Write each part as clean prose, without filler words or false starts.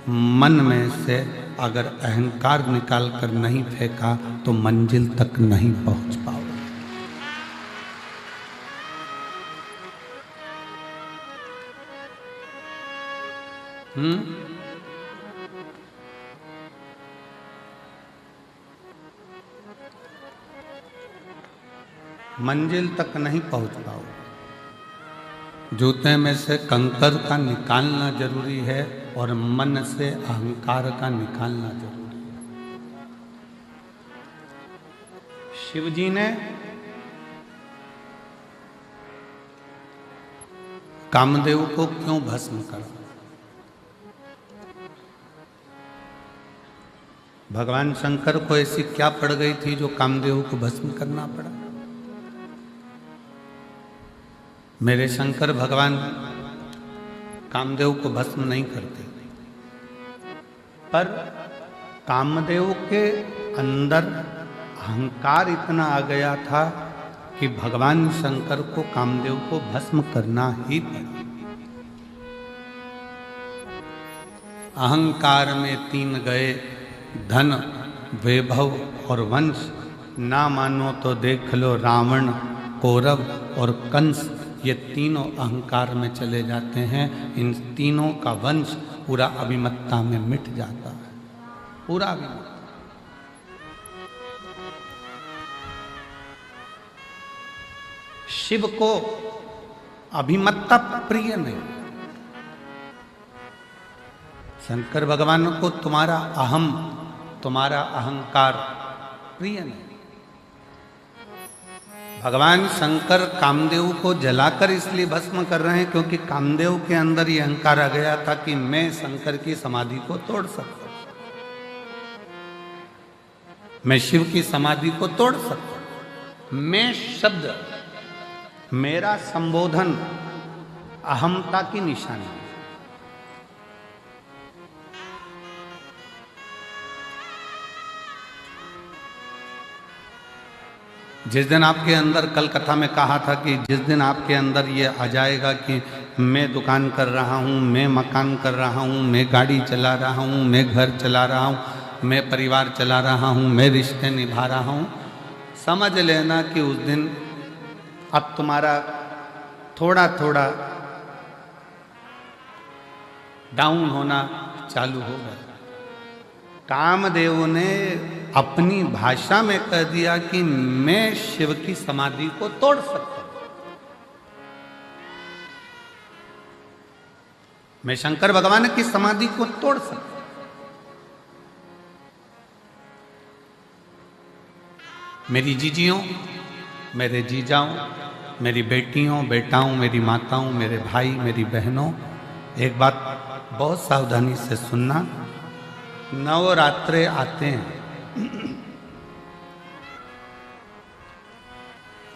मन में से अगर अहंकार निकाल कर नहीं फेंका तो मंजिल तक नहीं पहुंच पाओगे। मंजिल तक नहीं पहुंच पाओगे। जूते में से कंकर का निकालना जरूरी है और मन से अहंकार का निकालना जरूरी है। शिव जी ने कामदेव को क्यों भस्म करा? भगवान शंकर को ऐसी क्या पड़ गई थी जो कामदेव को भस्म करना पड़ा? मेरे शंकर भगवान कामदेव को भस्म नहीं करते, पर कामदेव के अंदर अहंकार इतना आ गया था कि भगवान शंकर को कामदेव को भस्म करना ही पड़ा। अहंकार में तीन गए, धन, वैभव और वंश। ना मानो तो देख लो रावण, कौरव और कंस, ये तीनों अहंकार में चले जाते हैं। इन तीनों का वंश पूरा अभिमत्ता में मिट जाता है, पूरा अभिमत्ता। शिव को अभिमत्ता प्रिय नहीं। शंकर भगवान को तुम्हारा अहम, तुम्हारा अहंकार प्रिय नहीं। भगवान शंकर कामदेव को जलाकर इसलिए भस्म कर रहे हैं क्योंकि कामदेव के अंदर ये अहंकार आ गया था कि मैं शंकर की समाधि को तोड़ सकता हूं, मैं शिव की समाधि को तोड़ सकता हूं। मैं शब्द, मेरा संबोधन अहमता की निशानी है। जिस दिन आपके अंदर, कल कथा में कहा था कि जिस दिन आपके अंदर ये आ जाएगा कि मैं दुकान कर रहा हूँ, मैं मकान कर रहा हूँ, मैं गाड़ी चला रहा हूँ, मैं घर चला रहा हूँ, मैं परिवार चला रहा हूँ, मैं रिश्ते निभा रहा हूँ, समझ लेना कि उस दिन अब तुम्हारा थोड़ा थोड़ा डाउन होना चालू होगा। कामदेव ने अपनी भाषा में कह दिया कि मैं शिव की समाधि को तोड़ सकता हूं, मैं शंकर भगवान की समाधि को तोड़ सकता हूं। मेरी जीजियों, मेरे जीजाओं, मेरी बेटियों, बेटाओं, मेरी माताओं, मेरे भाई, मेरी बहनों, एक बात बहुत सावधानी से सुनना। नवरात्रे आते हैं,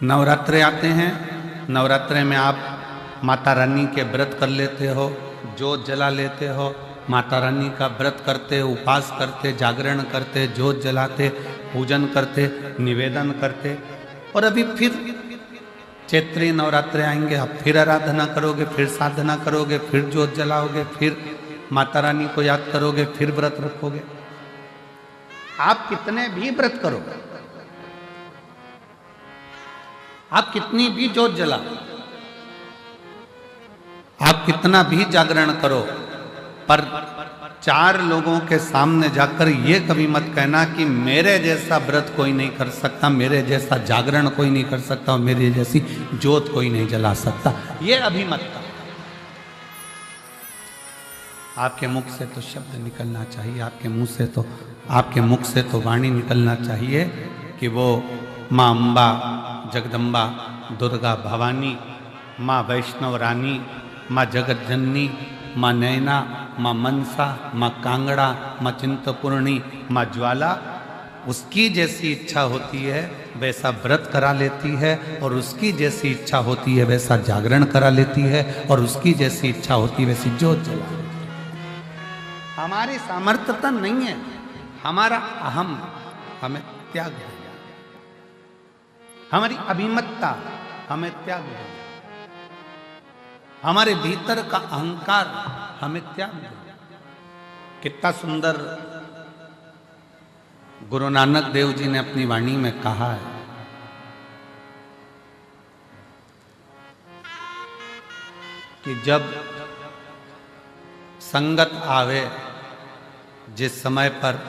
नवरात्रे आते हैं। नवरात्रे में आप माता रानी के व्रत कर लेते हो, जोत जला लेते हो, माता रानी का व्रत करते, उपवास करते, जागरण करते, जोत जलाते, पूजन करते, निवेदन करते। और अभी फिर चैत्री नवरात्रे आएंगे, आप फिर आराधना करोगे, फिर साधना करोगे, फिर जोत जलाओगे, फिर माता रानी को याद करोगे, फिर व्रत रखोगे। आप कितने भी व्रत करो, आप कितनी भी जोत जलाओ, आप कितना भी जागरण करो, पर 4 लोगों के सामने जाकर ये कभी मत कहना कि मेरे जैसा व्रत कोई नहीं कर सकता, मेरे जैसा जागरण कोई नहीं कर सकता और मेरी जैसी जोत कोई नहीं जला सकता। ये अभिमत्ता। आपके मुख से तो शब्द निकलना चाहिए, आपके मुंह से तो, आपके मुख से तो वाणी निकलना चाहिए कि वो माँ अम्बा, जगदम्बा, दुर्गा भवानी, माँ वैष्णव रानी, माँ जगत जननी, माँ नैना, माँ मनसा, माँ कांगड़ा, माँ चिंतपूर्णी, माँ ज्वाला, उसकी जैसी इच्छा होती है वैसा व्रत करा लेती है, और उसकी जैसी इच्छा होती है वैसा जागरण करा लेती है, और उसकी जैसी इच्छा होती है वैसी जोत जला लेती है। हमारी सामर्थ्यता नहीं है, हमारा अहम हमें त्याग है, हमारी अभिमत्ता हमें त्याग है, हमारे भीतर का अहंकार हमें त्याग है। कितना सुंदर गुरु नानक देव जी ने अपनी वाणी में कहा है कि जब संगत आवे, जिस समय पर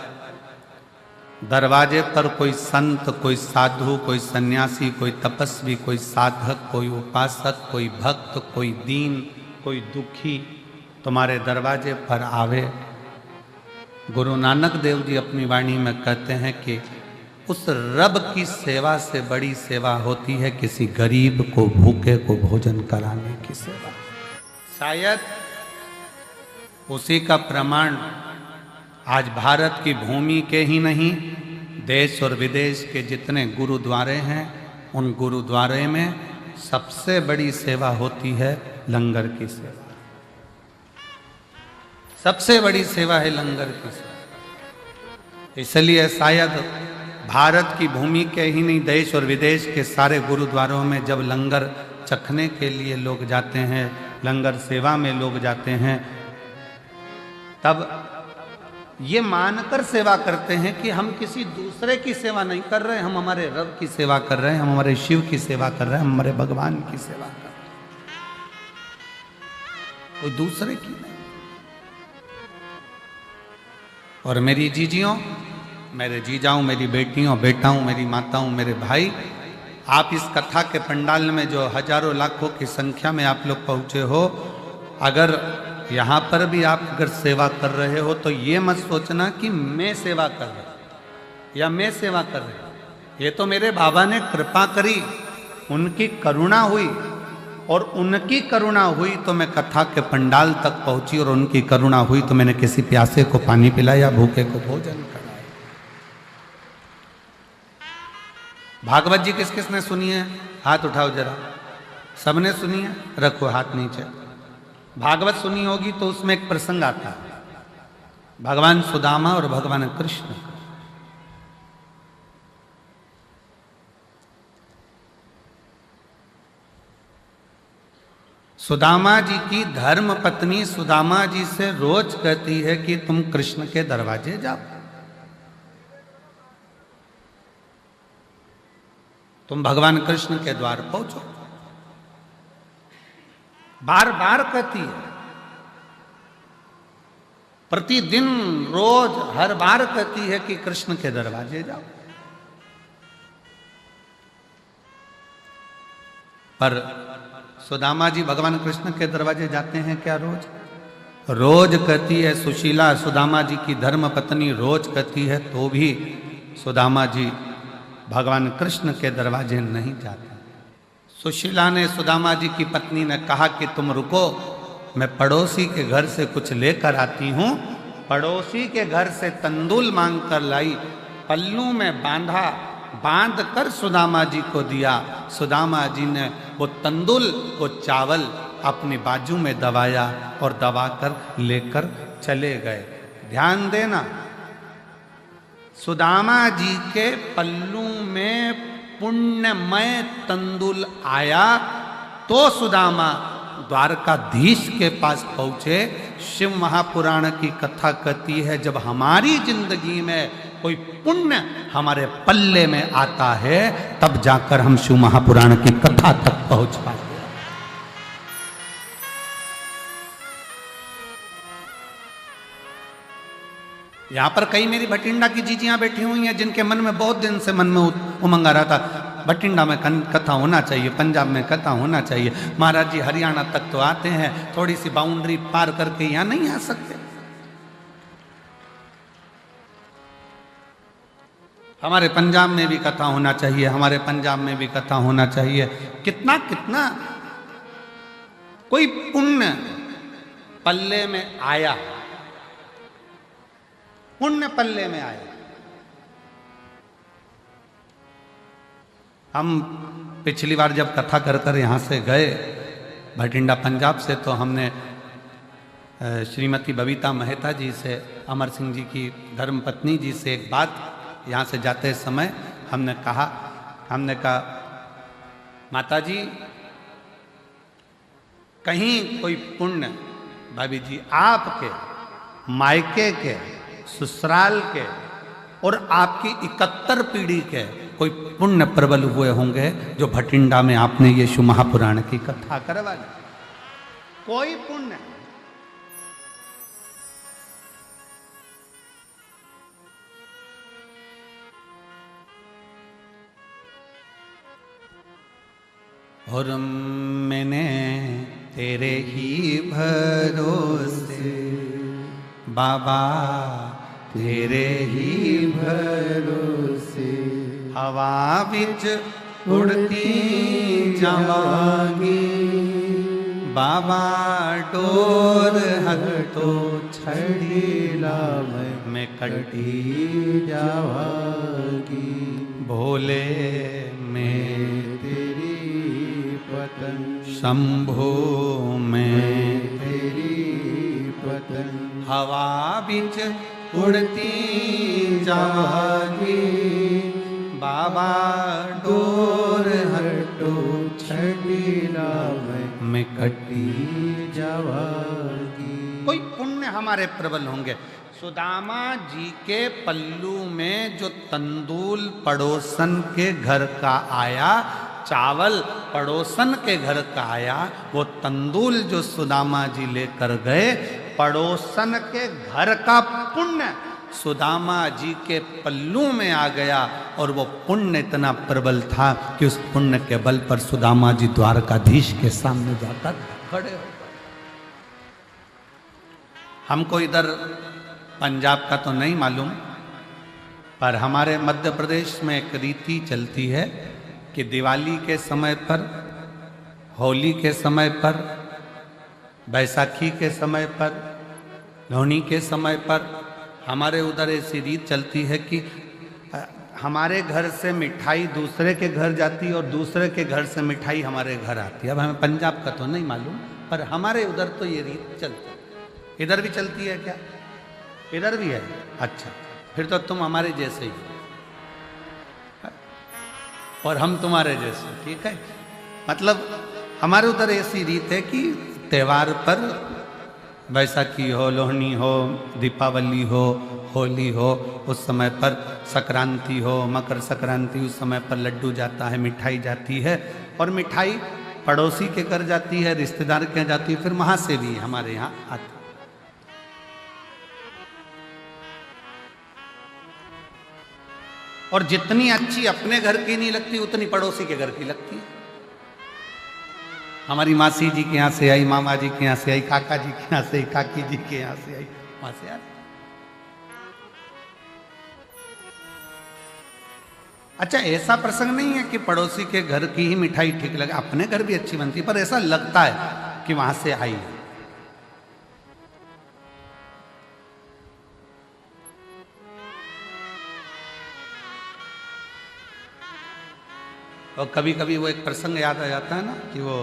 दरवाजे पर कोई संत, कोई साधु, कोई सन्यासी, कोई तपस्वी, कोई साधक, कोई उपासक, कोई भक्त, कोई दीन, कोई दुखी तुम्हारे दरवाजे पर आवे, गुरु नानक देव जी अपनी वाणी में कहते हैं कि उस रब की सेवा से बड़ी सेवा होती है किसी गरीब को, भूखे को भोजन कराने की सेवा। शायद उसी का प्रमाण आज भारत की भूमि के ही नहीं, देश और विदेश के जितने गुरुद्वारे हैं, उन गुरुद्वारे में सबसे बड़ी सेवा होती है लंगर की सेवा। सबसे बड़ी सेवा है लंगर की सेवा। इसलिए शायद भारत की भूमि के ही नहीं, देश और विदेश के सारे गुरुद्वारों में जब लंगर चखने के लिए लोग जाते हैं, लंगर सेवा में लोग जाते हैं, तब ये मानकर सेवा करते हैं कि हम किसी दूसरे की सेवा नहीं कर रहे, हम हमारे रब की सेवा कर रहे हैं, हम हमारे शिव की सेवा कर रहे हैं, हम हमारे भगवान की सेवा कर रहे हैं, कोई दूसरे की नहीं। और मेरी जीजियों, मेरे जीजाओं, मेरी बेटियों, बेटाओं, मेरी माताओं, मेरे भाई, आप इस कथा के पंडाल में जो हजारों लाखों की संख्या में आप लोग पहुंचे हो, अगर यहाँ पर भी आप अगर सेवा कर रहे हो तो ये मत सोचना कि मैं सेवा कर रहा हूँ या मैं सेवा कर रही हूँ। ये तो मेरे बाबा ने कृपा करी, उनकी करुणा हुई, और उनकी करुणा हुई तो मैं कथा के पंडाल तक पहुंची, और उनकी करुणा हुई तो मैंने किसी प्यासे को पानी पिलाया, भूखे को भोजन कराया। भागवत जी किस किस ने सुनी है? हाथ उठाओ जरा। सबने सुनी है? रखो हाथ नीचे। भागवत सुनी होगी तो उसमें एक प्रसंग आता है, भगवान सुदामा और भगवान कृष्ण। सुदामा जी की धर्म पत्नी सुदामा जी से रोज कहती है कि तुम कृष्ण के दरवाजे जाओ, तुम भगवान कृष्ण के द्वार पहुंचो। बार बार कहती है, प्रतिदिन रोज हर बार कहती है कि कृष्ण के दरवाजे जाओ। पर सुदामा जी भगवान कृष्ण के दरवाजे जाते हैं क्या रोज? रोज कहती है सुशीला, सुदामा जी की धर्म पत्नी रोज कहती है, तो भी सुदामा जी भगवान कृष्ण के दरवाजे नहीं जाते। सुशीला ने, सुदामा जी की पत्नी ने कहा कि तुम रुको, मैं पड़ोसी के घर से कुछ लेकर आती हूँ। पड़ोसी के घर से तंदूल मांग कर लाई, पल्लू में बांधा, बांध कर सुदामा जी को दिया। सुदामा जी ने वो तंदूल को चावल अपनी बाजू में दबाया और दबाकर लेकर चले गए। ध्यान देना, सुदामा जी के पल्लू में पुण्यमय तंदुल आया तो सुदामा द्वारकाधीश के पास पहुंचे। शिव महापुराण की कथा कहती है, जब हमारी जिंदगी में कोई पुण्य हमारे पल्ले में आता है, तब जाकर हम शिव महापुराण की कथा तक पहुंच पाते। यहां पर कई मेरी भटिंडा की जीजियां बैठी हुई हैं, जिनके मन में बहुत दिन से मन में उमंग आ रहा था, भटिंडा में कथा होना चाहिए, पंजाब में कथा होना चाहिए। महाराज जी हरियाणा तक तो आते हैं, थोड़ी सी बाउंड्री पार करके यहां नहीं आ सकते? हमारे पंजाब में भी कथा होना चाहिए, हमारे पंजाब में भी कथा होना चाहिए। कितना कितना कोई पुण्य पल्ले में आया, पुण्य पल्ले में आया। हम पिछली बार जब कथा कर कर यहाँ से गए भटिंडा पंजाब से, तो हमने श्रीमती बबीता मेहता जी से, अमर सिंह जी की धर्मपत्नी जी से एक बात यहाँ से जाते समय हमने कहा, माता जी कहीं कोई पुण्य, भाभी जी आपके मायके के, ससुराल के और आपकी 71 पीढ़ी के कोई पुण्य प्रबल हुए होंगे जो भटिंडा में आपने ये शिव महापुराण की कथा करवा ली। कोई पुण्य। और मैंने तेरे ही भरोसे बाबा, तेरे ही भरोसे हवा बिच उड़ती जावांगी बाबा, डोर हटो छड़ीला मैं कटी जावांगी। भोले में तेरी पतन, शंभो में तेरी पतन, हवा बिच उड़ती जावांगी बाबा, डोर हटो छड़ीला मैं कटी जावांगी। कोई पुण्य हमारे प्रबल होंगे। सुदामा जी के पल्लू में जो तंदूल पड़ोसन के घर का आया, चावल पड़ोसन के घर का आया, वो तंदूल जो सुदामा जी लेकर गए, पड़ोसन के घर का पुण्य सुदामा जी के पल्लू में आ गया और वो पुण्य इतना प्रबल था कि उस पुण्य के बल पर सुदामा जी द्वारकाधीश के सामने जाकर खड़े हो गए। हमको इधर पंजाब का तो नहीं मालूम, पर हमारे मध्य प्रदेश में एक रीति चलती है कि दिवाली के समय पर, होली के समय पर, बैसाखी के समय पर, लोहड़ी के समय पर हमारे उधर ऐसी रीत चलती है कि हमारे घर से मिठाई दूसरे के घर जाती है और दूसरे के घर से मिठाई हमारे घर आती है। अब हमें पंजाब का तो नहीं मालूम, पर हमारे उधर तो ये रीत चलती है। इधर भी चलती है क्या? इधर भी है। अच्छा, फिर तो तुम हमारे जैसे ही और हम तुम्हारे जैसे, ठीक है। मतलब हमारे उधर ऐसी रीत है कि त्योहार पर, बैसाखी हो, लोहड़ी हो, दीपावली हो, होली हो, उस समय पर संक्रांति हो, मकर संक्रांति, उस समय पर लड्डू जाता है, मिठाई जाती है और मिठाई पड़ोसी के घर जाती है, रिश्तेदार के जाती है, फिर वहां से भी हमारे यहाँ आती। और जितनी अच्छी अपने घर की नहीं लगती उतनी पड़ोसी के घर की लगती है। हमारी मासी जी के यहाँ से आई, मामा जी के यहाँ से आई, काका जी के यहाँ से आई, काकी जी के यहाँ से आई, वहां से आई। अच्छा, ऐसा प्रसंग नहीं है कि पड़ोसी के घर की ही मिठाई ठीक लगे, अपने घर भी अच्छी बनती है, पर ऐसा लगता है कि वहां से आई। और कभी कभी वो एक प्रसंग याद आ जाता है ना कि वो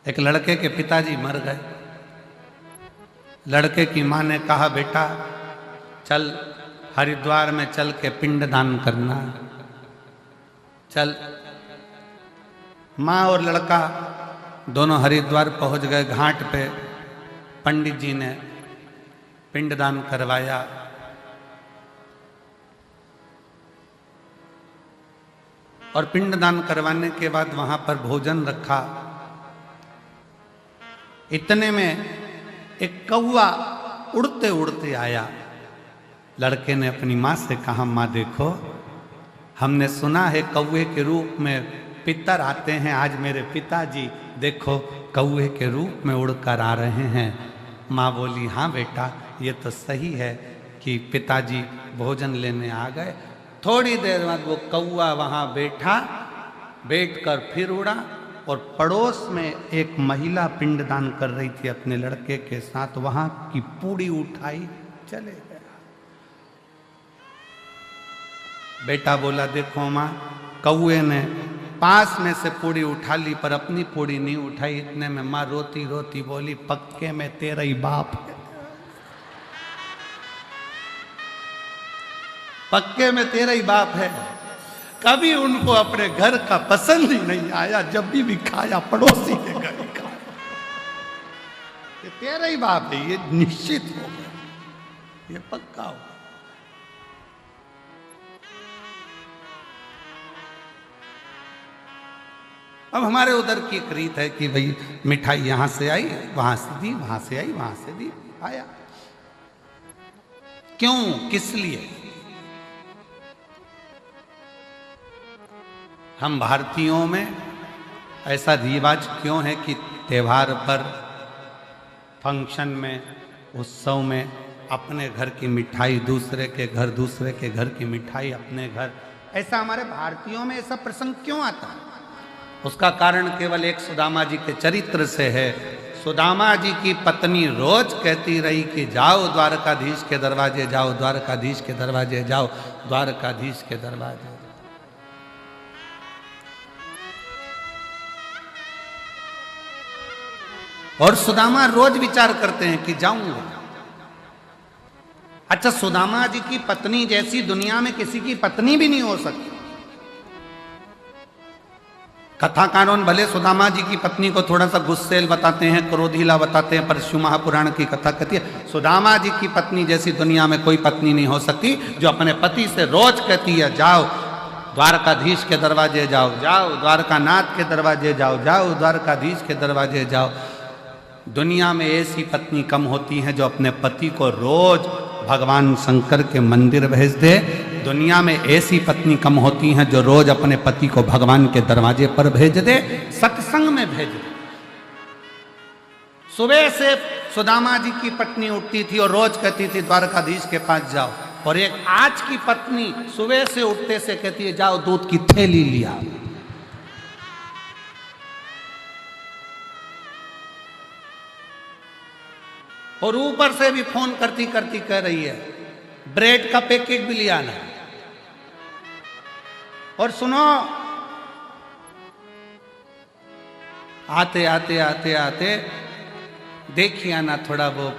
एक लड़के के पिताजी मर गए। लड़के की माँ ने कहा, बेटा चल हरिद्वार में चल के पिंडदान करना। चल। माँ और लड़का दोनों हरिद्वार पहुंच गए। घाट पे पंडित जी ने पिंडदान करवाया। और पिंडदान करवाने के बाद वहां पर भोजन रखा। इतने में एक कौवा उड़ते उड़ते आया। लड़के ने अपनी माँ से कहा, माँ देखो, हमने सुना है कौवे के रूप में पितर आते हैं, आज मेरे पिताजी देखो कौवे के रूप में उड़कर आ रहे हैं। माँ बोली, हाँ बेटा, ये तो सही है कि पिताजी भोजन लेने आ गए। थोड़ी देर बाद वो कौवा वहाँ बैठकर फिर उड़ा और पड़ोस में एक महिला पिंडदान कर रही थी अपने लड़के के साथ, वहाँ की पूड़ी उठाई चले गया। बेटा बोला, देखो माँ, कौवे ने पास में से पूड़ी उठा ली पर अपनी पूड़ी नहीं उठाई। इतने में माँ रोती रोती बोली, पक्के में तेरा ही बाप है, पक्के में तेरा ही बाप है। कभी उनको अपने घर का पसंद ही नहीं आया, जब भी खाया पड़ोसी के घर ही खाया। तेरा ही बाप है, ये निश्चित हो गया, ये पक्का हो गया। अब हमारे उधर की एक रीत है कि भाई मिठाई यहां से आई, वहां से दी, वहां से आई, वहां से दी, आया। क्यों, किस लिए? हम भारतीयों में ऐसा रिवाज क्यों है कि त्योहार पर, फंक्शन में, उत्सव में अपने घर की मिठाई दूसरे के घर, दूसरे के घर की मिठाई अपने घर, ऐसा हमारे भारतीयों में ऐसा प्रसंग क्यों आता है? उसका कारण केवल एक सुदामा जी के चरित्र से है। सुदामा जी की पत्नी रोज कहती रही कि जाओ द्वारकाधीश के दरवाजे जाओ, द्वारकाधीश के दरवाजे जाओ, द्वारकाधीश के दरवाजे। और सुदामा रोज विचार करते हैं कि जाऊंगा। अच्छा, सुदामा जी की पत्नी जैसी दुनिया में किसी की पत्नी भी नहीं हो सकती। कथाकारों भले सुदामा जी की पत्नी को थोड़ा सा गुस्सेल बताते हैं, क्रोधीला बताते हैं, पर शिव महापुराण की कथा कहती है सुदामा जी की पत्नी जैसी दुनिया में कोई पत्नी नहीं हो सकती, जो अपने पति से रोज कहती है जाओ द्वारकाधीश के दरवाजे जाओ, जाओ द्वारकानाथ के दरवाजे जाओ, जाओ द्वारकाधीश के दरवाजे जाओ। दुनिया में ऐसी पत्नी कम होती हैं जो अपने पति को रोज भगवान शंकर के मंदिर भेज दे। दुनिया में ऐसी पत्नी कम होती हैं जो रोज अपने पति को भगवान के दरवाजे पर भेज दे, सत्संग में भेज दे। सुबह से सुदामा जी की पत्नी उठती थी और रोज कहती थी द्वारकाधीश के पास जाओ, और एक आज की पत्नी सुबह से उठते से कहती है जाओ दूध की थैली लिया। और ऊपर से भी फोन करती करती कह रही है ब्रेड का पैकेट भी लिया ना। और सुनो, आते आते आते आते देखिए ना, थोड़ा वो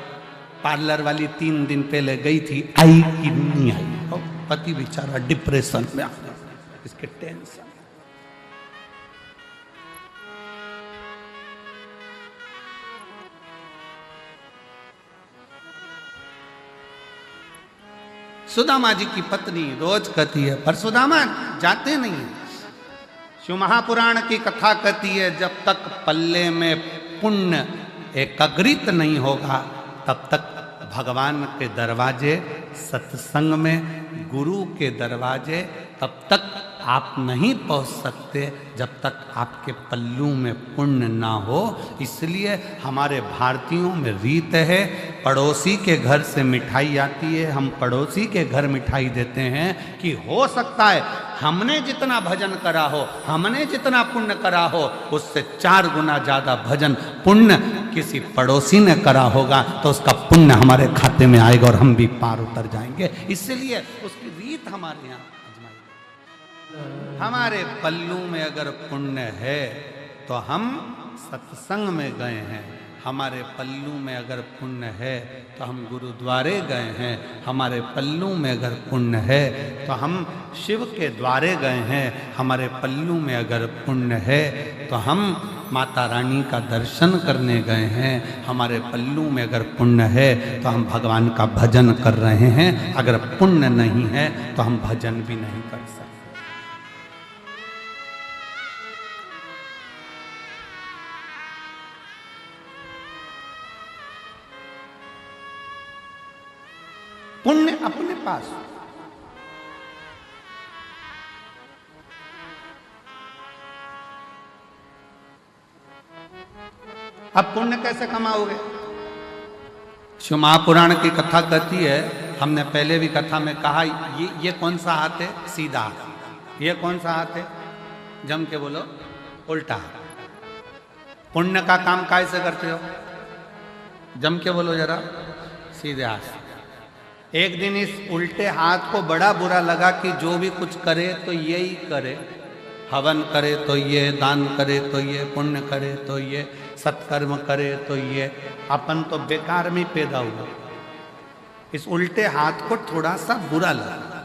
पार्लर वाली 3 दिन पहले गई थी, आई कि नहीं आई। और पति बेचारा डिप्रेशन में आ गया, इसके टेंशन। सुदामा जी की पत्नी रोज कहती है, पर सुदामा जाते नहीं है। शिव महापुराण की कथा कहती है जब तक पल्ले में पुण्य एकाग्रित नहीं होगा तब तक भगवान के दरवाजे, सत्संग में गुरु के दरवाजे तब तक आप नहीं पहुंच सकते जब तक आपके पल्लू में पुण्य ना हो। इसलिए हमारे भारतीयों में रीत है, पड़ोसी के घर से मिठाई आती है, हम पड़ोसी के घर मिठाई देते हैं कि हो सकता है हमने जितना भजन करा हो, हमने जितना पुण्य करा हो, उससे 4 गुना ज्यादा भजन पुण्य किसी पड़ोसी ने करा होगा, तो उसका पुण्य हमारे खाते में आएगा और हम भी पार उतर जाएंगे। इसलिए उसकी रीत हमारे यहाँ आजमाई। हमारे पल्लू में अगर पुण्य है तो हम सत्संग में गए हैं, हमारे पल्लू में अगर पुण्य है तो हम गुरुद्वारे गए हैं, हमारे पल्लू में अगर पुण्य है तो हम शिव के द्वारे गए हैं, हमारे पल्लू में अगर पुण्य है तो हम माता रानी का दर्शन करने गए हैं, हमारे पल्लू में अगर पुण्य है तो हम भगवान का भजन कर रहे हैं। अगर पुण्य नहीं है तो हम भजन भी नहीं कर सकते। पुण्य अपने पास, अब पुण्य कैसे कमाओगे? शिव महापुराण की कथा कहती है, हमने पहले भी कथा में कहा, ये कौन सा हाथ है? सीधा हाथ। ये कौन सा हाथ है? जम के बोलो, उल्टा हाथ। पुण्य का काम कैसे करते हो? जम के बोलो जरा, सीधे हाथ। एक दिन इस उल्टे हाथ को बड़ा बुरा लगा कि जो भी कुछ करे तो यही करे, हवन करे तो ये, दान करे तो ये, पुण्य करे तो ये, सत्कर्म करे तो ये, अपन तो बेकार में पैदा हुआ। इस उल्टे हाथ को थोड़ा सा बुरा लगा।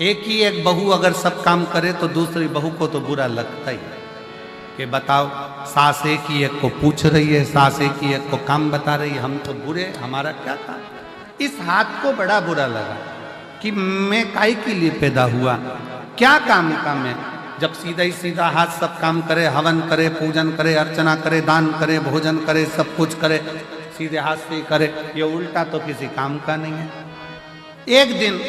एक ही एक बहू अगर सब काम करे तो दूसरी बहू को तो बुरा लगता ही। कि बताओ, सास एक ही एक को पूछ रही है, सास एक ही एक को काम बता रही है, हम तो बुरे, हमारा क्या काम। इस हाथ को बड़ा बुरा लगा कि मैं काय के लिए पैदा हुआ, क्या काम का मैं, जब सीधा ही सीधा हाथ सब काम करे, हवन करे, पूजन करे, अर्चना करे, दान करे, भोजन करे, सब कुछ करे, सीधे हाथ से ही करे, ये उल्टा तो किसी काम का नहीं है। एक दिन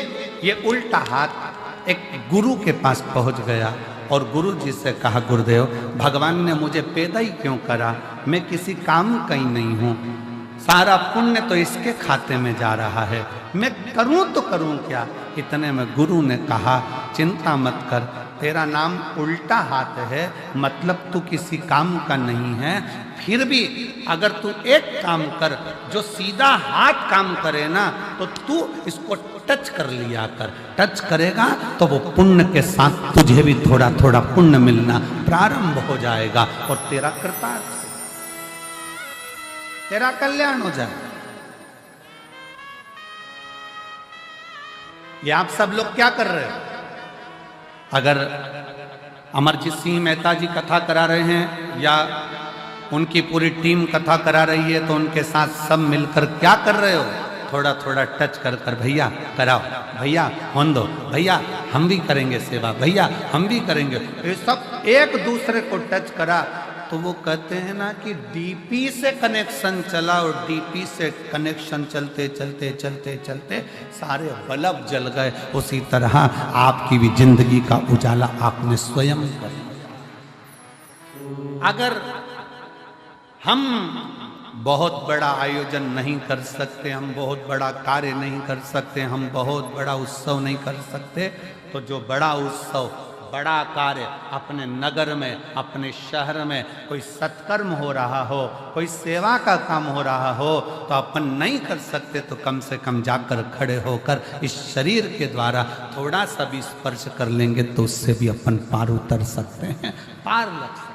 ये उल्टा हाथ एक गुरु के पास पहुंच गया और गुरु जी से कहा, गुरुदेव, भगवान ने मुझे पैदा ही क्यों करा, मैं किसी काम का ही नहीं हूं, सारा पुण्य तो इसके खाते में जा रहा है, मैं करूं तो करूं क्या। इतने में गुरु ने कहा, चिंता मत कर, तेरा नाम उल्टा हाथ है, मतलब तू किसी काम का नहीं है, फिर भी अगर तू एक काम कर, जो सीधा हाथ काम करे ना, तो तू इसको टच कर लिया कर, टच करेगा तो वो पुण्य के साथ तुझे भी थोड़ा थोड़ा पुण्य मिलना प्रारंभ हो जाएगा और तेरा कृतार्थ, तेरा कल्याण हो जाए। ये आप सब लोग क्या कर रहे हो? अगर अमरजीत सिंह मेहता जी कथा करा रहे हैं या उनकी पूरी टीम कथा करा रही है, तो उनके साथ सब मिलकर क्या कर रहे हो? थोड़ा थोड़ा टच कर कर, भैया कराओ, भैया होन दो, भैया हम भी करेंगे सेवा, भैया हम भी करेंगे, ये सब एक दूसरे को टच करा। तो वो कहते हैं ना कि डीपी से कनेक्शन चला और डीपी से कनेक्शन चलते चलते चलते चलते सारे बल्ब जल गए। उसी तरह आपकी भी जिंदगी का उजाला आपने स्वयं कर लिया। अगर हम बहुत बड़ा आयोजन नहीं कर सकते, हम बहुत बड़ा कार्य नहीं कर सकते, हम बहुत बड़ा उत्सव नहीं कर सकते, तो जो बड़ा उत्सव, बड़ा कार्य अपने नगर में, अपने शहर में कोई सत्कर्म हो रहा हो, कोई सेवा का काम हो रहा हो, तो अपन नहीं कर सकते तो कम से कम जाकर खड़े होकर इस शरीर के द्वारा थोड़ा सा भी स्पर्श कर लेंगे तो उससे भी अपन पार उतर सकते हैं, पार लग सकते हैं।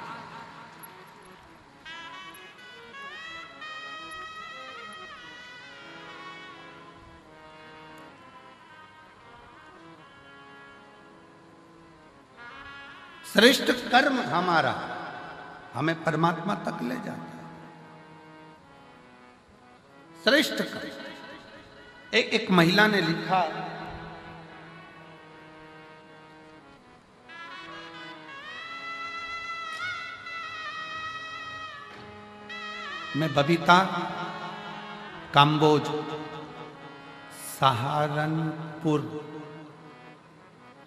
श्रेष्ठ कर्म हमारा हमें परमात्मा तक ले जाता है। श्रेष्ठ कर्म। एक महिला ने लिखा, मैं बबीता काम्बोज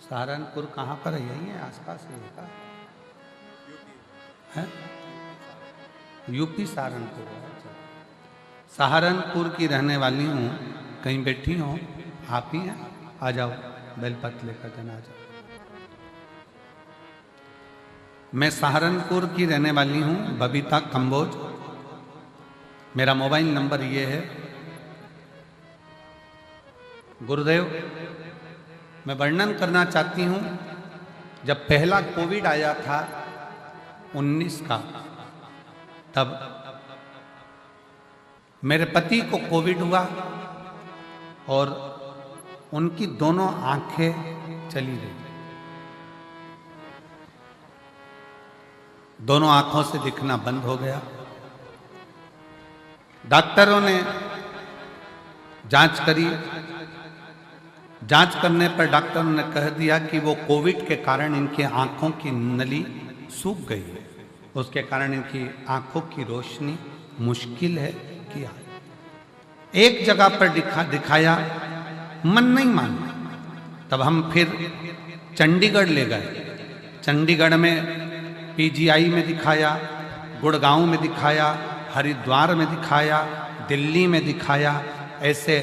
सहारनपुर कहाँ पर है? यही है आसपास है, यूपी सहारनपुर। सहारनपुर की रहने वाली हूँ, कहीं बैठी हो आप ही हैं, आ जाओ, बेलपत्र लेकर के आ जाओ। मैं सहारनपुर की रहने वाली हूँ, बबीता कंबोज। मेरा मोबाइल नंबर ये है। गुरुदेव, मैं वर्णन करना चाहती हूँ, जब पहला कोविड आया था 19 का, तब मेरे पति को कोविड हुआ और उनकी दोनों आंखें चली गई, दोनों आंखों से दिखना बंद हो गया। डॉक्टरों ने जांच करी, जांच करने पर डॉक्टरों ने कह दिया कि वो कोविड के कारण इनकी आंखों की नली सूख गई है, उसके कारण इनकी आंखों की रोशनी मुश्किल है किया। एक जगह पर दिखाया, मन नहीं माना, तब हम फिर चंडीगढ़ ले गए। चंडीगढ़ में पीजीआई में दिखाया, गुड़गांव में दिखाया, हरिद्वार में दिखाया, दिल्ली में दिखाया, ऐसे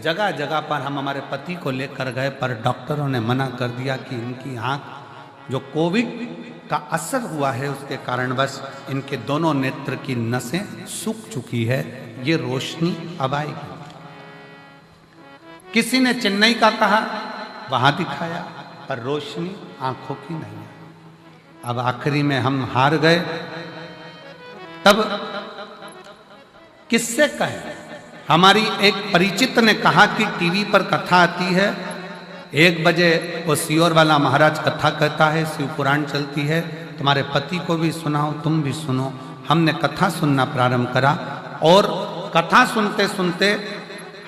जगह जगह पर हम हमारे पति को लेकर गए, पर डॉक्टरों ने मना कर दिया कि इनकी आंख जो कोविड का असर हुआ है उसके कारण बस इनके दोनों नेत्र की नसें सूख चुकी है, ये रोशनी अब आएगी। किसी ने चेन्नई का कहा, वहां दिखाया, पर रोशनी आंखों की नहीं है। अब आखिरी में हम हार गए। तब किससे कहें? हमारी एक परिचित ने कहा कि टीवी पर कथा आती है, 1 बजे वो सियोर वाला महाराज कथा कहता है, शिव पुराण चलती है, तुम्हारे पति को भी सुनाओ, तुम भी सुनो। हमने कथा सुनना प्रारंभ करा और कथा सुनते सुनते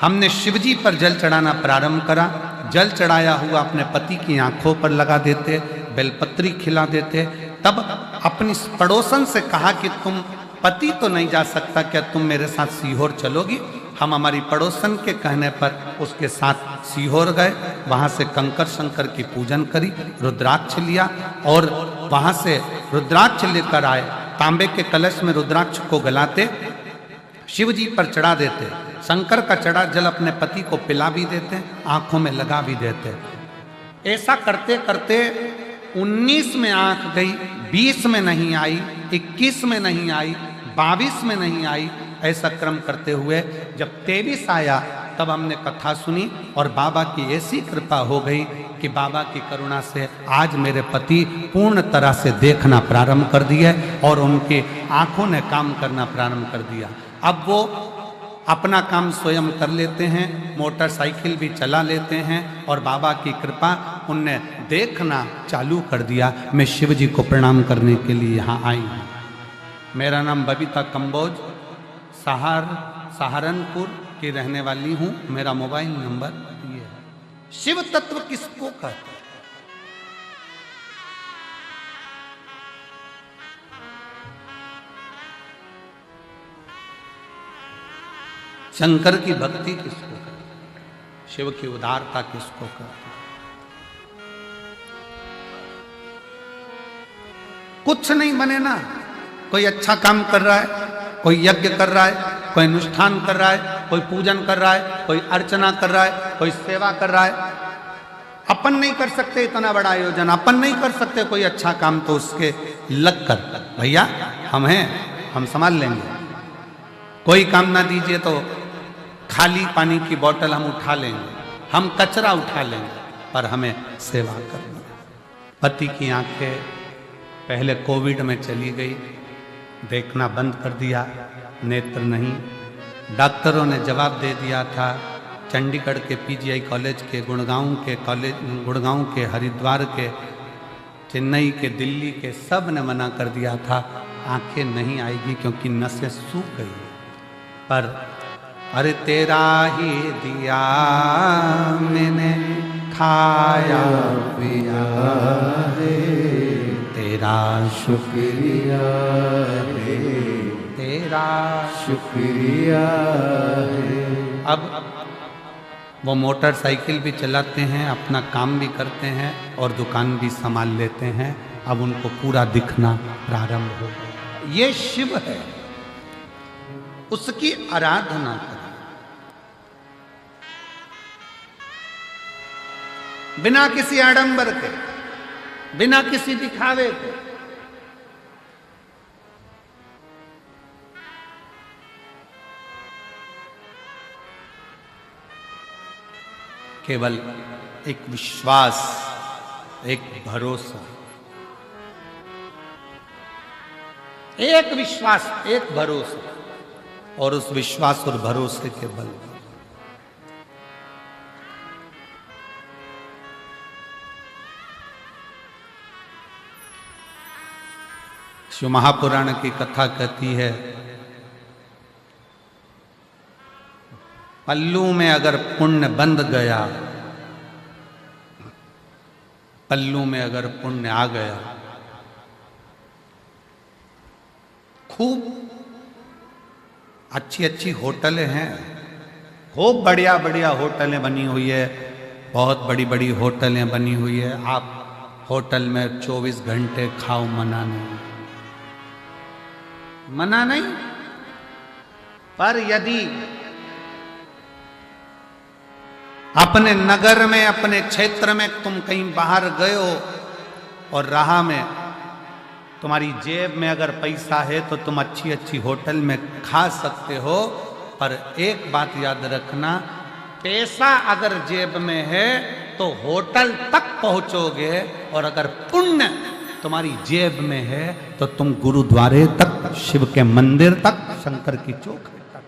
हमने शिवजी पर जल चढ़ाना प्रारंभ करा। जल चढ़ाया हुआ अपने पति की आंखों पर लगा देते, बेलपत्री खिला देते। तब अपनी पड़ोसन से कहा कि तुम, पति तो नहीं जा सकता, क्या तुम मेरे साथ सीहोर चलोगी? हम हमारी पड़ोसन के कहने पर उसके साथ सीहोर गए। वहाँ से कंकर शंकर की पूजन करी, रुद्राक्ष लिया और वहाँ से रुद्राक्ष लेकर आए। तांबे के कलश में रुद्राक्ष को गलाते, शिव जी पर चढ़ा देते। शंकर का चढ़ा जल अपने पति को पिला भी देते, आंखों में लगा भी देते। ऐसा करते करते 19 में आंख गई, 20 में नहीं आई, 21 में नहीं आई, 22 में नहीं आई। ऐसा क्रम करते हुए जब 23 आया तब हमने कथा सुनी और बाबा की ऐसी कृपा हो गई कि बाबा की करुणा से आज मेरे पति पूर्ण तरह से देखना प्रारंभ कर दिए और उनकी आंखों ने काम करना प्रारंभ कर दिया। अब वो अपना काम स्वयं कर लेते हैं, मोटरसाइकिल भी चला लेते हैं और बाबा की कृपा उनने देखना चालू कर दिया। मैं शिव जी को प्रणाम करने के लिए यहाँ आई हूँ। मेरा नाम बबीता कंबोज, सहारनपुर की रहने वाली हूँ। मेरा मोबाइल नंबर ये है। शिव तत्व किसको कहते हैं? शंकर की भक्ति किसको कहते हैं? शिव की उदारता किसको कहते हैं? कुछ नहीं बने ना। कोई अच्छा काम कर रहा है, कोई यज्ञ कर रहा है, कोई अनुष्ठान कर रहा है, कोई पूजन कर रहा है, कोई अर्चना कर रहा है, कोई सेवा कर रहा है। अपन नहीं कर सकते इतना बड़ा आयोजन, अपन नहीं कर सकते कोई अच्छा काम, तो उसके लग कर भैया हम हैं, हम संभाल लेंगे। कोई काम ना दीजिए तो खाली पानी की बोतल हम उठा लेंगे, हम कचरा उठा लेंगे, पर हमें सेवा करनी है। पति की आंखें पहले कोविड में चली गई, देखना बंद कर दिया, नेत्र नहीं। डॉक्टरों ने जवाब दे दिया था, चंडीगढ़ के पीजीआई कॉलेज के, गुड़गांव के, हरिद्वार के, चेन्नई के, दिल्ली के, सब ने मना कर दिया था आंखें नहीं आएगी क्योंकि नसें सूख गई। पर अरे तेरा ही दिया मैंने खाया पिया रे, तेरा शुक्रिया रे, तेरा शुक्रिया है। अब वो मोटरसाइकिल भी चलाते हैं, अपना काम भी करते हैं और दुकान भी संभाल लेते हैं। अब उनको पूरा दिखना प्रारंभ हो गया। ये शिव है, उसकी आराधना करें बिना किसी आडंबर के, बिना किसी दिखावे के। केवल एक विश्वास, एक भरोसा, एक विश्वास, एक भरोसा, और उस विश्वास और भरोसे के बल शिव महापुराण की कथा कहती है, पल्लू में अगर पुण्य बंध गया, पल्लू में अगर पुण्य आ गया, खूब अच्छी अच्छी होटलें हैं, खूब बढ़िया बढ़िया होटलें बनी हुई है, बहुत बड़ी बड़ी होटलें बनी हुई है। आप होटल में 24 घंटे खाओ, मना नहीं, मना नहीं। पर यदि अपने नगर में, अपने क्षेत्र में तुम कहीं बाहर गए हो और राह में तुम्हारी जेब में अगर पैसा है तो तुम अच्छी अच्छी होटल में खा सकते हो, पर एक बात याद रखना, पैसा अगर जेब में है तो होटल तक पहुंचोगे, और अगर पुण्य तुम्हारी जेब में है तो तुम गुरुद्वारे तक, शिव के मंदिर तक, शंकर की चौखट तक।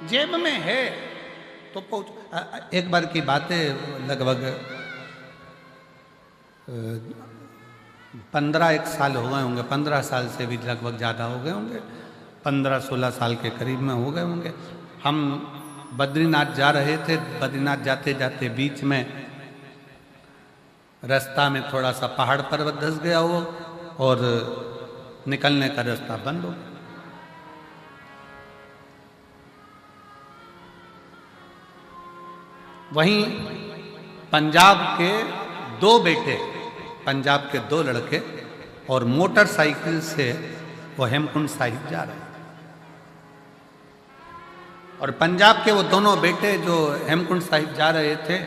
जेब में है तो पहुंच। एक बार की बात है, लगभग 15 साल हो गए होंगे, 15 साल से भी लगभग ज़्यादा हो गए होंगे, 15-16 साल के करीब में हो गए होंगे। हम बद्रीनाथ जा रहे थे। बद्रीनाथ जाते जाते बीच में रास्ता में थोड़ा सा पहाड़ पर्वत धंस गया हो और निकलने का रास्ता बंद हो गया। वहीं पंजाब के 2 बेटे, पंजाब के 2 लड़के और मोटरसाइकिल से वो हेमकुंड साहिब जा रहे हैं। और पंजाब के वो दोनों बेटे जो हेमकुंड साहिब जा रहे थे,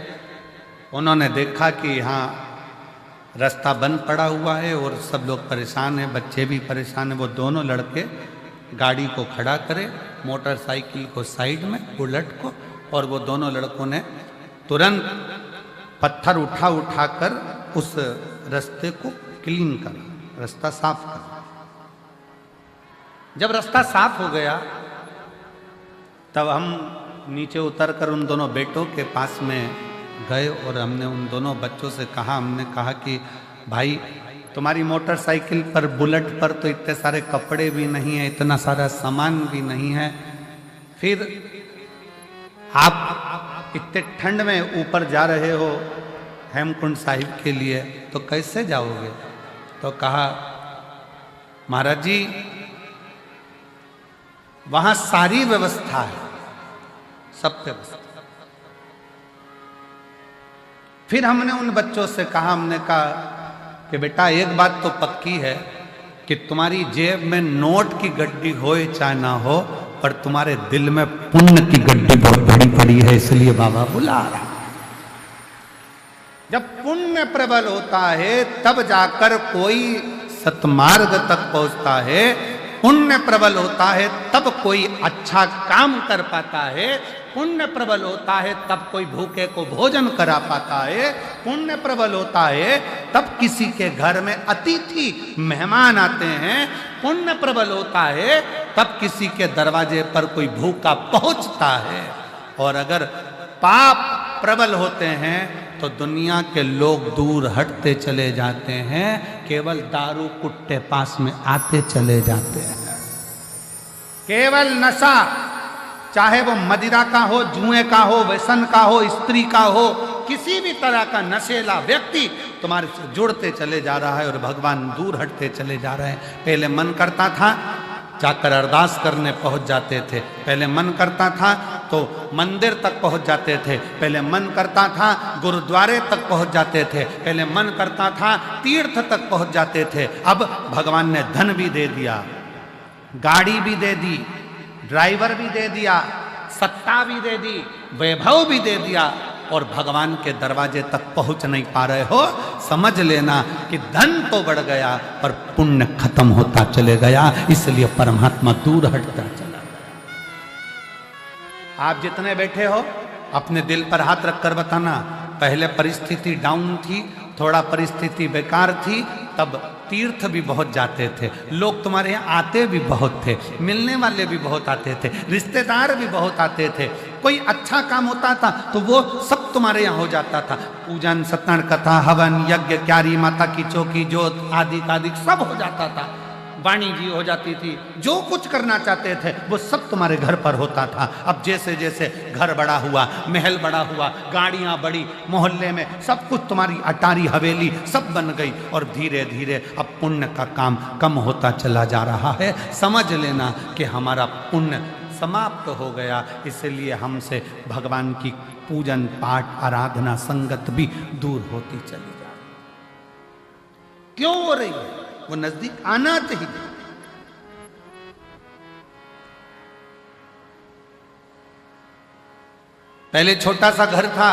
उन्होंने देखा कि यहाँ रास्ता बंद पड़ा हुआ है और सब लोग परेशान हैं, बच्चे भी परेशान हैं। वो दोनों लड़के गाड़ी को खड़ा करे, मोटरसाइकिल को साइड में, बुलेट को, और वो दोनों लड़कों ने तुरंत पत्थर उठा कर उस रास्ते को क्लीन करा, रास्ता साफ करा। जब रास्ता साफ हो गया तब हम नीचे उतरकर उन दोनों बेटों के पास में गए और हमने उन दोनों बच्चों से कहा, हमने कहा कि भाई तुम्हारी मोटरसाइकिल पर, बुलेट पर तो इतने सारे कपड़े भी नहीं है, इतना सारा सामान भी नहीं है, फिर आप इतने ठंड में ऊपर जा रहे हो हेमकुंड साहिब के लिए, तो कैसे जाओगे? तो कहा महाराज जी वहां सारी व्यवस्था है, सब व्यवस्था। फिर हमने उन बच्चों से कहा, हमने कहा कि बेटा एक बात तो पक्की है कि तुम्हारी जेब में नोट की गड्डी हो चाहे ना हो, पर तुम्हारे दिल में पुण्य की गड्डी बहुत बड़ी पड़ी है, इसलिए बाबा बुला रहा। जब पुण्य प्रबल होता है तब जाकर कोई सतमार्ग तक पहुंचता है, पुण्य प्रबल होता है तब कोई अच्छा काम कर पाता है, पुण्य प्रबल होता है तब कोई भूखे को भोजन करा पाता है, पुण्य प्रबल होता है तब किसी के घर में अतिथि मेहमान आते हैं, पुण्य प्रबल होता है तब किसी के दरवाजे पर कोई भूखा पहुंचता है। और अगर पाप प्रबल होते हैं तो दुनिया के लोग दूर हटते चले जाते हैं, केवल दारू कुट्टे पास में आते चले जाते हैं। केवल नशा, चाहे वो मदिरा का हो, जुए का हो, व्यसन का हो, स्त्री का हो, किसी भी तरह का नशेला व्यक्ति तुम्हारे से जुड़ते चले जा रहा है और भगवान दूर हटते चले जा रहे हैं। पहले मन करता था जाकर अरदास करने पहुंच जाते थे, पहले मन करता था तो मंदिर तक पहुंच जाते थे, पहले मन करता था गुरुद्वारे तक पहुंच जाते थे, पहले मन करता था तीर्थ तक पहुंच जाते थे। अब भगवान ने धन भी दे दिया, गाड़ी भी दे दी, ड्राइवर भी दे दिया, सत्ता भी दे दी, वैभव भी दे दिया, और भगवान के दरवाजे तक पहुंच नहीं पा रहे हो। समझ लेना कि धन तो बढ़ गया पर पुण्य खत्म होता चले गया, इसलिए परमात्मा दूर हटता चला गया। आप जितने बैठे हो अपने दिल पर हाथ रखकर बताना, पहले परिस्थिति डाउन थी, थोड़ा परिस्थिति बेकार थी, तब तीर्थ भी बहुत जाते थे, लोग तुम्हारे यहाँ आते भी बहुत थे, मिलने वाले भी बहुत आते थे, रिश्तेदार भी बहुत आते थे, कोई अच्छा काम होता था तो वो सब तुम्हारे यहाँ हो जाता था, पूजन, सत्यनारायण कथा, हवन, यज्ञ, क्यारी माता की चौकी, जोत आदि आदि सब हो जाता था, वाणी जी हो जाती थी, जो कुछ करना चाहते थे वो सब तुम्हारे घर पर होता था। अब जैसे जैसे घर बड़ा हुआ, महल बड़ा हुआ, गाड़ियां बढ़ी, मोहल्ले में सब कुछ तुम्हारी अटारी हवेली सब बन गई, और धीरे धीरे अब पुण्य का काम कम होता चला जा रहा है। समझ लेना कि हमारा पुण्य समाप्त हो गया, इसलिए हमसे भगवान की पूजन पाठ आराधना संगत भी दूर होती चली जा रही। क्यों हो रही है? वो नजदीक आना चाहिए। पहले छोटा सा घर था,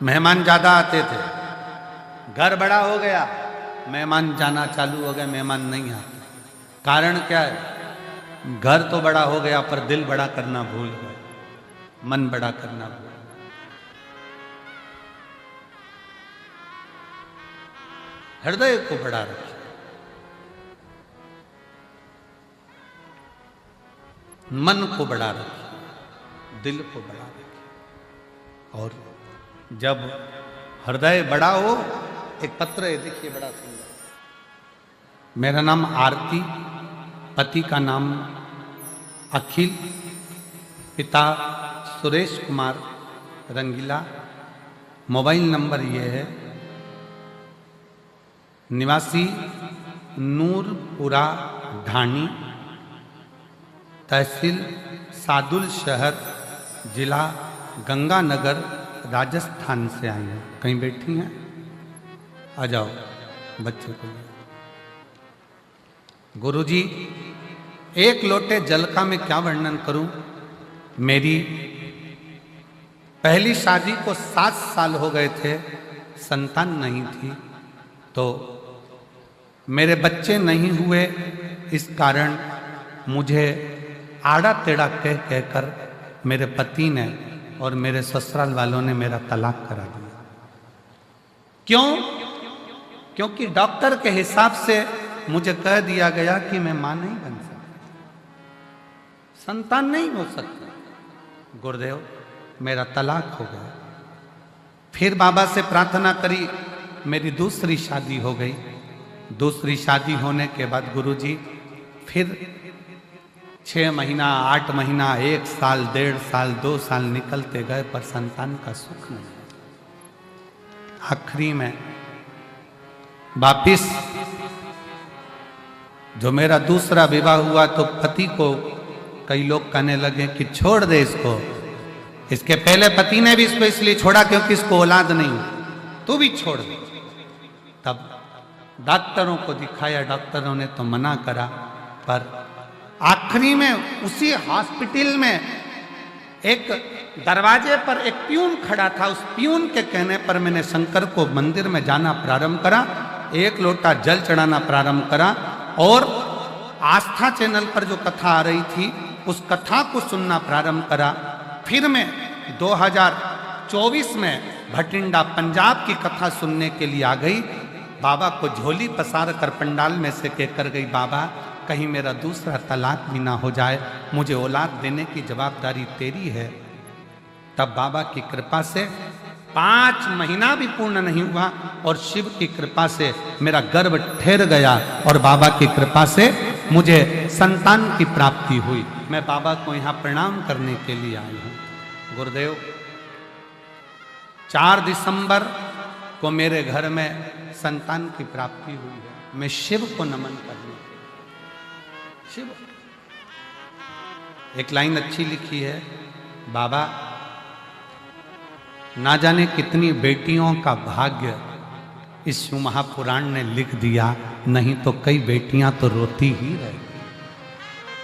मेहमान ज्यादा आते थे, घर बड़ा हो गया, मेहमान जाना चालू हो गए, मेहमान नहीं आते। कारण क्या है? घर तो बड़ा हो गया पर दिल बड़ा करना भूल गए, मन बड़ा करना भूल गए। हृदय को बड़ा रखिए, मन को बड़ा रखिए। दिल को बड़ा रखे। और जब हृदय बड़ा हो, एक पत्र है देखिए बड़ा सुंदर। मेरा नाम आरती, पति का नाम अखिल, पिता सुरेश कुमार रंगीला, मोबाइल नंबर ये है, निवासी नूरपुरा ढाणी, तहसील सादुल शहर, जिला गंगानगर, राजस्थान से आई हैं। कहीं बैठी हैं? आ जाओ बच्चे को। गुरुजी, एक लोटे जल का मैं क्या वर्णन करूं। मेरी पहली शादी को 7 साल हो गए थे, संतान नहीं थी, तो मेरे बच्चे नहीं हुए, इस कारण मुझे आड़ा टेढ़ा कह कहकर मेरे पति ने और मेरे ससुराल वालों ने मेरा तलाक करा दिया। क्यों? क्योंकि डॉक्टर के हिसाब से मुझे कह दिया गया कि मैं मां नहीं बन सकती, संतान नहीं हो सकती। गुरुदेव, मेरा तलाक हो गया। फिर बाबा से प्रार्थना करी, मेरी दूसरी शादी हो गई। दूसरी शादी होने के बाद गुरुजी फिर 6 महीना, 8 महीना, 1 साल, 1.5 साल, 2 साल निकलते गए, पर संतान का सुख नहीं। आखिरी में वापिस जो मेरा दूसरा विवाह हुआ, तो पति को कई लोग कहने लगे कि छोड़ दे इसको। इसके पहले पति ने भी इसको इसलिए छोड़ा क्योंकि इसको औलाद नहीं, तू भी छोड़ दे। तब डॉक्टरों को दिखाया, डॉक्टरों ने तो मना करा, पर आखिरी में उसी हॉस्पिटल में एक दरवाजे पर एक प्यून खड़ा था। उस प्यून के कहने पर मैंने शंकर को मंदिर में जाना प्रारंभ करा, 1 लोटा जल चढ़ाना प्रारंभ करा, और आस्था चैनल पर जो कथा आ रही थी उस कथा को सुनना प्रारंभ करा। फिर मैं 2024 में भटिंडा पंजाब की कथा सुनने के लिए आ गई। बाबा को झोली पसार कर पंडाल में से कहकर गई, बाबा कहीं मेरा दूसरा तलाक भी ना हो जाए, मुझे औलाद देने की जवाबदारी तेरी है। तब बाबा की कृपा से 5 महीना भी पूर्ण नहीं हुआ और शिव की कृपा से मेरा गर्भ ठहर गया और बाबा की कृपा से मुझे संतान की प्राप्ति हुई। मैं बाबा को यहाँ प्रणाम करने के लिए आई हूँ। गुरुदेव, 4 दिसंबर को मेरे घर में संतान की प्राप्ति हुई है। मैं शिव को नमन करने, शिव। एक लाइन अच्छी लिखी है, बाबा ना जाने कितनी बेटियों का भाग्य इस शिव महापुराण ने लिख दिया, नहीं तो कई बेटियां तो रोती ही रहती,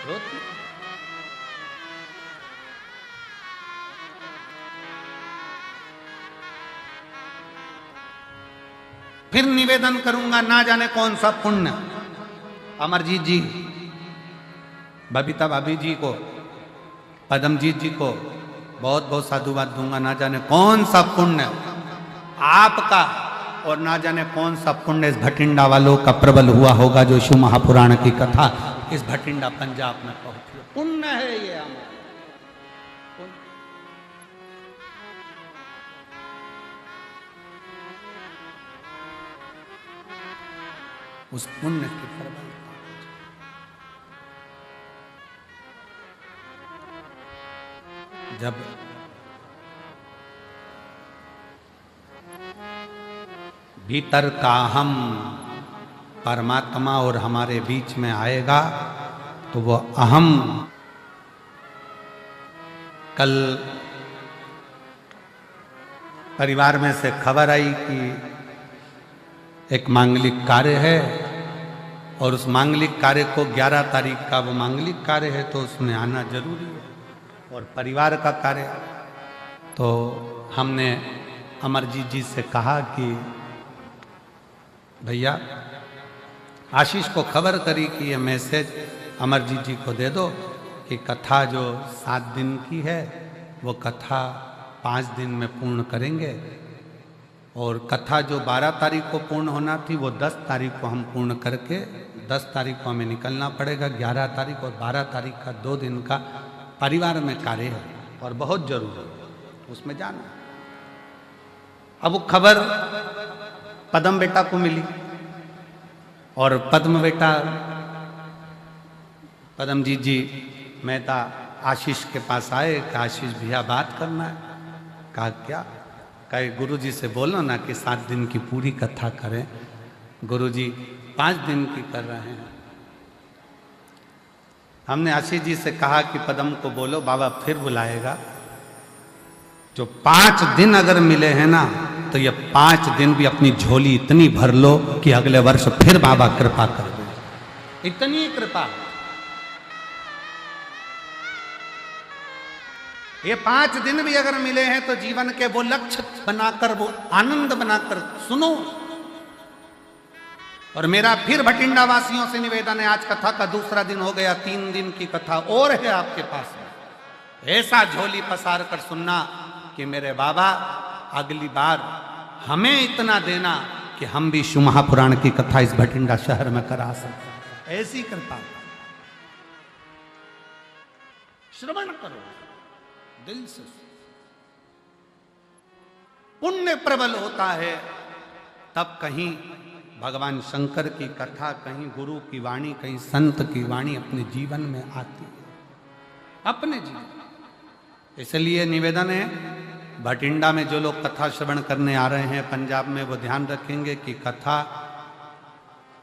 रोती। फिर निवेदन करूंगा, ना जाने कौन सा पुण्य अमरजीत जी, बबीता भाभी जी को, पदमजीत जी को बहुत बहुत साधुवाद दूंगा। ना जाने कौन सा पुण्य आपका और ना जाने कौन सा पुण्य इस भटिंडा वालों का प्रबल हुआ होगा, जो शिव महापुराण की कथा इस भटिंडा पंजाब में पहुंची। पुण्य है ये हमारा। उस पुण्य की प्रबल जब भीतर का हम परमात्मा और हमारे बीच में आएगा तो वो अहम। कल परिवार में से खबर आई कि एक मांगलिक कार्य है और उस मांगलिक कार्य को 11 तारीख का वो मांगलिक कार्य है, तो उसमें आना जरूरी है और परिवार का कार्य। तो हमने अमरजीत जी से कहा कि भैया आशीष को खबर करी कि ये मैसेज अमरजीत जी को दे दो कि कथा जो 7 दिन की है वो कथा 5 दिन में पूर्ण करेंगे, और कथा जो 12 तारीख को पूर्ण होना थी वो 10 तारीख को हम पूर्ण करके 10 तारीख को हमें निकलना पड़ेगा। 11 तारीख और 12 तारीख का 2 दिन का परिवार में कार्य है और बहुत जरूरी है उसमें जाना। अब वो खबर पद्म बेटा को मिली और पद्म बेटा पद्मजीत जी मेहता आशीष के पास आए कि आशीष भैया बात करना है। कहा क्या? कहे गुरु जी से बोलो ना कि 7 दिन की पूरी कथा करें। गुरु जी 5 दिन की कर रहे हैं। हमने आशीष जी से कहा कि पद्म को बोलो, बाबा फिर बुलाएगा। जो 5 दिन अगर मिले हैं ना तो ये 5 दिन भी अपनी झोली इतनी भर लो कि अगले वर्ष फिर बाबा कृपा कर दे। इतनी कृपा। ये 5 दिन भी अगर मिले हैं तो जीवन के वो लक्ष्य बनाकर, वो आनंद बनाकर सुनो। और मेरा फिर भटिंडा वासियों से निवेदन है, आज कथा का दूसरा दिन हो गया, 3 दिन की कथा और है आपके पास में। ऐसा झोली पसार कर सुनना कि मेरे बाबा अगली बार हमें इतना देना कि हम भी शिव महापुराण की कथा इस भटिंडा शहर में करा सकें। ऐसी कृपा श्रवण करो दिल से। पुण्य प्रबल होता है तब कहीं भगवान शंकर की कथा, कहीं गुरु की वाणी, कहीं संत की वाणी अपने जीवन में आती है, अपने जीवन। इसलिए निवेदन है, भटिंडा में जो लोग कथा श्रवण करने आ रहे हैं पंजाब में, वो ध्यान रखेंगे कि कथा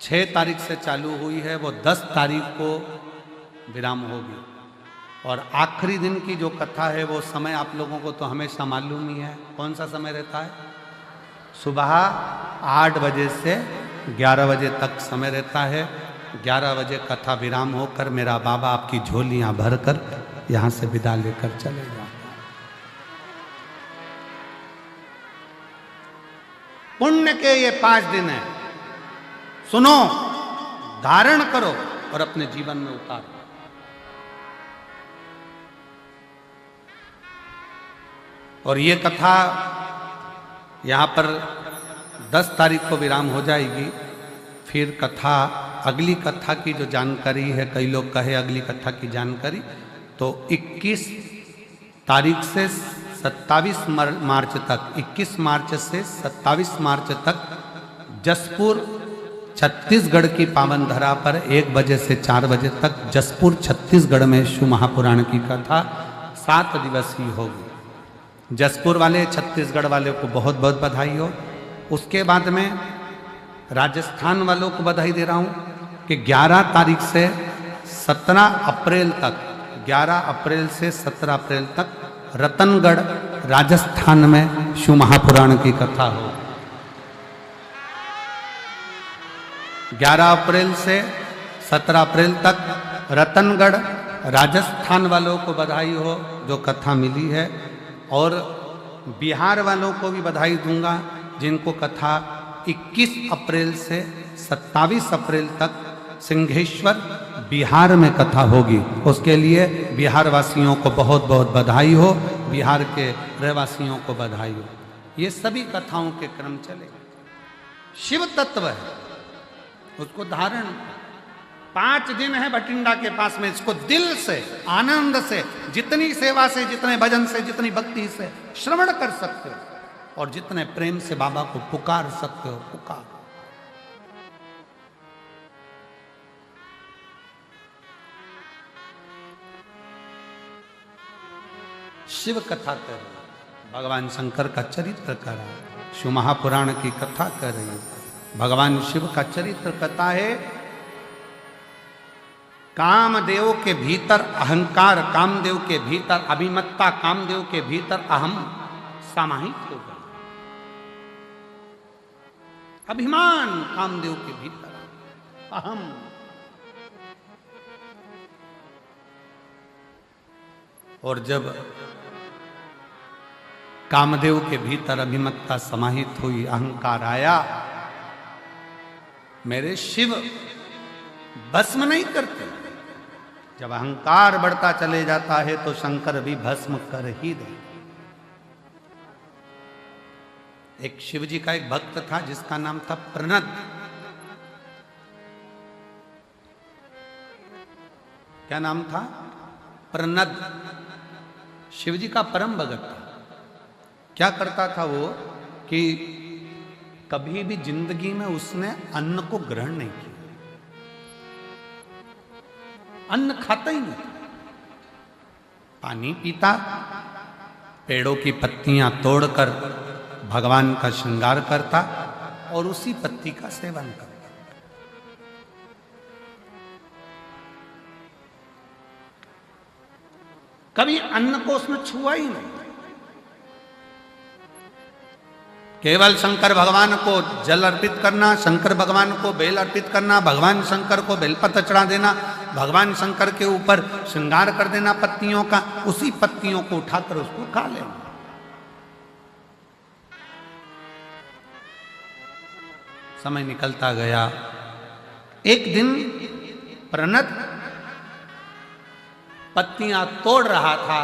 6 तारीख से चालू हुई है, वो 10 तारीख को विराम होगी। और आखिरी दिन की जो कथा है वो समय आप लोगों को तो हमेशा मालूम ही है। कौन सा समय रहता है? सुबह 8 बजे से 11 बजे तक समय रहता है। 11 बजे कथा विराम होकर मेरा बाबा आपकी झोलियां भरकर यहां से विदा लेकर चले जाते। पुण्य के ये 5 दिन है, सुनो, धारण करो और अपने जीवन में उतारो। और ये कथा यहाँ पर 10 तारीख को विराम हो जाएगी। फिर कथा, अगली कथा की जो जानकारी है, कई लोग कहे अगली कथा की जानकारी, तो 21 तारीख से 27 मार्च तक, 21 मार्च से 27 मार्च तक जसपुर छत्तीसगढ़ की पावन धरा पर 1 बजे से 4 बजे तक जसपुर छत्तीसगढ़ में शिव महापुराण की कथा 7 दिवसीय होगी। जसपुर वाले, छत्तीसगढ़ वाले को बहुत बहुत बधाई हो। उसके बाद में राजस्थान वालों को बधाई दे रहा हूँ कि 11 तारीख से 17 अप्रैल तक, 11 अप्रैल से 17 अप्रैल तक रतनगढ़ राजस्थान में शिव महापुराण की कथा हो। 11 अप्रैल से 17 अप्रैल तक रतनगढ़ राजस्थान वालों को बधाई हो जो कथा मिली है। और बिहार वालों को भी बधाई दूंगा जिनको कथा 21 अप्रैल से 27 अप्रैल तक सिंहेश्वर बिहार में कथा होगी। उसके लिए बिहार वासियों को बहुत बहुत बधाई हो, बिहार के रहवासियों को बधाई हो। ये सभी कथाओं के क्रम चलेगा। शिव तत्व है, उसको धारण 5 दिन है भटिंडा के पास में। इसको दिल से, आनंद से, जितनी सेवा से, जितने भजन से, जितनी भक्ति से श्रवण कर सकते हो और जितने प्रेम से बाबा को पुकार सकते हो पुकार। शिव कथा कर रही, भगवान शंकर का चरित्र कर रहा है, शिव महापुराण की कथा कर रही है। भगवान शिव का चरित्र कथा है। कामदेव के भीतर अहंकार, कामदेव के भीतर अभिमत्ता, कामदेव के भीतर अहम समाहित हो गया। अभिमान कामदेव के भीतर, अहम। और जब कामदेव के भीतर अभिमत्ता समाहित हुई, अहंकार आया, मेरे शिव भस्म नहीं करते। जब अहंकार बढ़ता चले जाता है तो शंकर भी भस्म कर ही दे। एक शिव जी का एक भक्त था जिसका नाम था प्रनद। क्या नाम था? प्रनद। शिव जी का परम भगत था। क्या करता था वो कि कभी भी जिंदगी में उसने अन्न को ग्रहण नहीं किया, अन्न खाता ही नहीं, पानी पीता, पेड़ों की पत्तियां तोड़कर भगवान का श्रृंगार करता और उसी पत्ती का सेवन करता। कभी अन्न को उसने छुआ ही नहीं। केवल शंकर भगवान को जल अर्पित करना, शंकर भगवान को बेल अर्पित करना, भगवान शंकर को बेलपत्र चढ़ा देना, भगवान शंकर के ऊपर श्रृंगार कर देना पत्तियों का, उसी पत्तियों को उठाकर उसको खा लेना। समय निकलता गया। एक दिन प्रणत पत्तियां तोड़ रहा था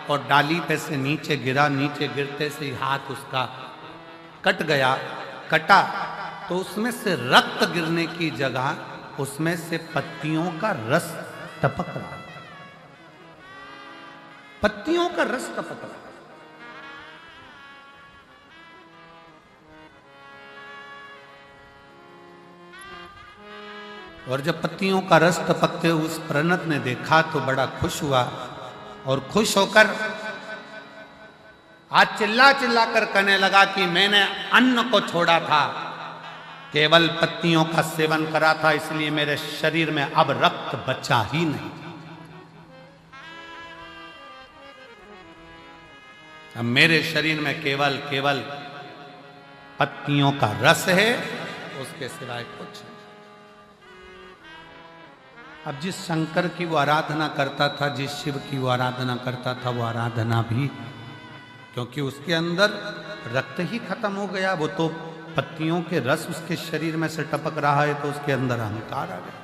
और डाली पे से नीचे गिरा, नीचे गिरते से हाथ उसका कट गया। कटा तो उसमें से रक्त गिरने की जगह उसमें से पत्तियों का रस टपक रहा, पत्तियों का रस टपक रहा। और जब पत्तियों का रस टपकते उस प्रणत ने देखा तो बड़ा खुश हुआ और खुश होकर आज चिल्ला चिल्ला कर कहने लगा कि मैंने अन्न को छोड़ा था, केवल पत्तियों का सेवन करा था, इसलिए मेरे शरीर में अब रक्त बचा ही नहीं। अब मेरे शरीर में केवल केवल पत्तियों का रस है, उसके सिवाय कुछ नहीं। अब जिस शंकर की वो आराधना करता था, जिस शिव की वो आराधना करता था, वो आराधना भी, क्योंकि उसके अंदर रक्त ही खत्म हो गया, वो तो पत्तियों के रस उसके शरीर में से टपक रहा है, तो उसके अंदर अहंकार आ गया,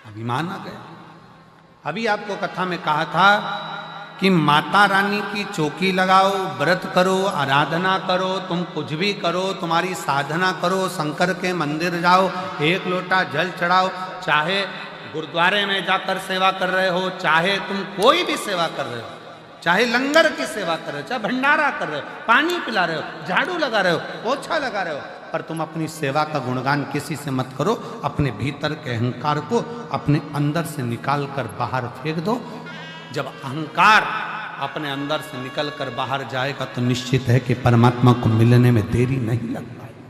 अभिमान आ गया। अभी आपको कथा में कहा था कि माता रानी की चौकी लगाओ, व्रत करो, आराधना करो, तुम कुछ भी करो, तुम्हारी साधना करो, शंकर के मंदिर जाओ, एक लोटा जल चढ़ाओ, चाहे गुरुद्वारे में जाकर सेवा कर रहे हो, चाहे तुम कोई भी सेवा कर रहे हो, चाहे लंगर की सेवा कर रहे हो, चाहे भंडारा कर रहे हो, पानी पिला रहे हो, झाड़ू लगा रहे हो, पोछा लगा रहे हो, पर तुम अपनी सेवा का गुणगान किसी से मत करो। अपने भीतर के अहंकार को अपने अंदर से निकाल कर बाहर फेंक दो। जब अहंकार अपने अंदर से निकल कर बाहर जाएगा तो निश्चित है कि परमात्मा को मिलने में देरी नहीं लग पाएगी।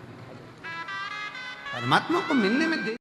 परमात्मा को मिलने में देरी